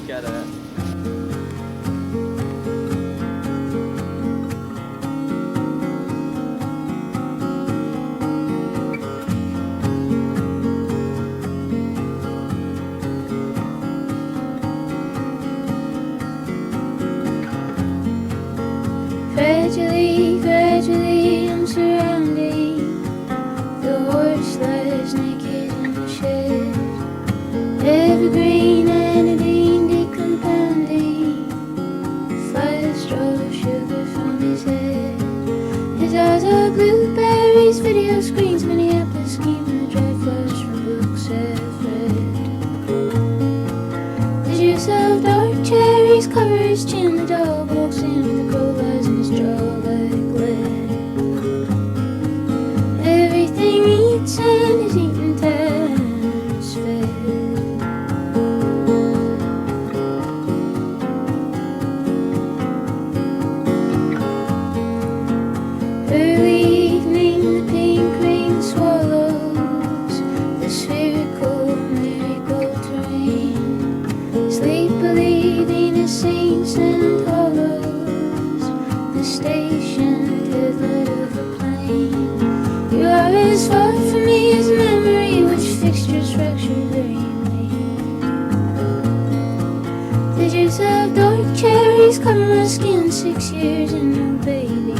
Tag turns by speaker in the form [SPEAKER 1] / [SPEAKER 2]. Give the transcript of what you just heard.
[SPEAKER 1] get it.
[SPEAKER 2] Gradually, gradually, I'm surrounding the horse lies naked in the shed. Evergreen and a bean decompounding. Flies draw sugar from his head. His eyes are blueberries, video screens, Minneapolis schema, dried flowers from books I've read. The juice of dark cherries cover his chin. The dog walks in with the crow lies in his jaw like lead. Everything eats and is eaten times fed. Early evening, the pink ring swallows the spherical marigold terrain. Sleep believing in saints and hollows, the station pivot of a plane. You are as far from me as memory, which fixtures fractured brainly. The juice of dark cherries cover my skin, 6 years and no baby.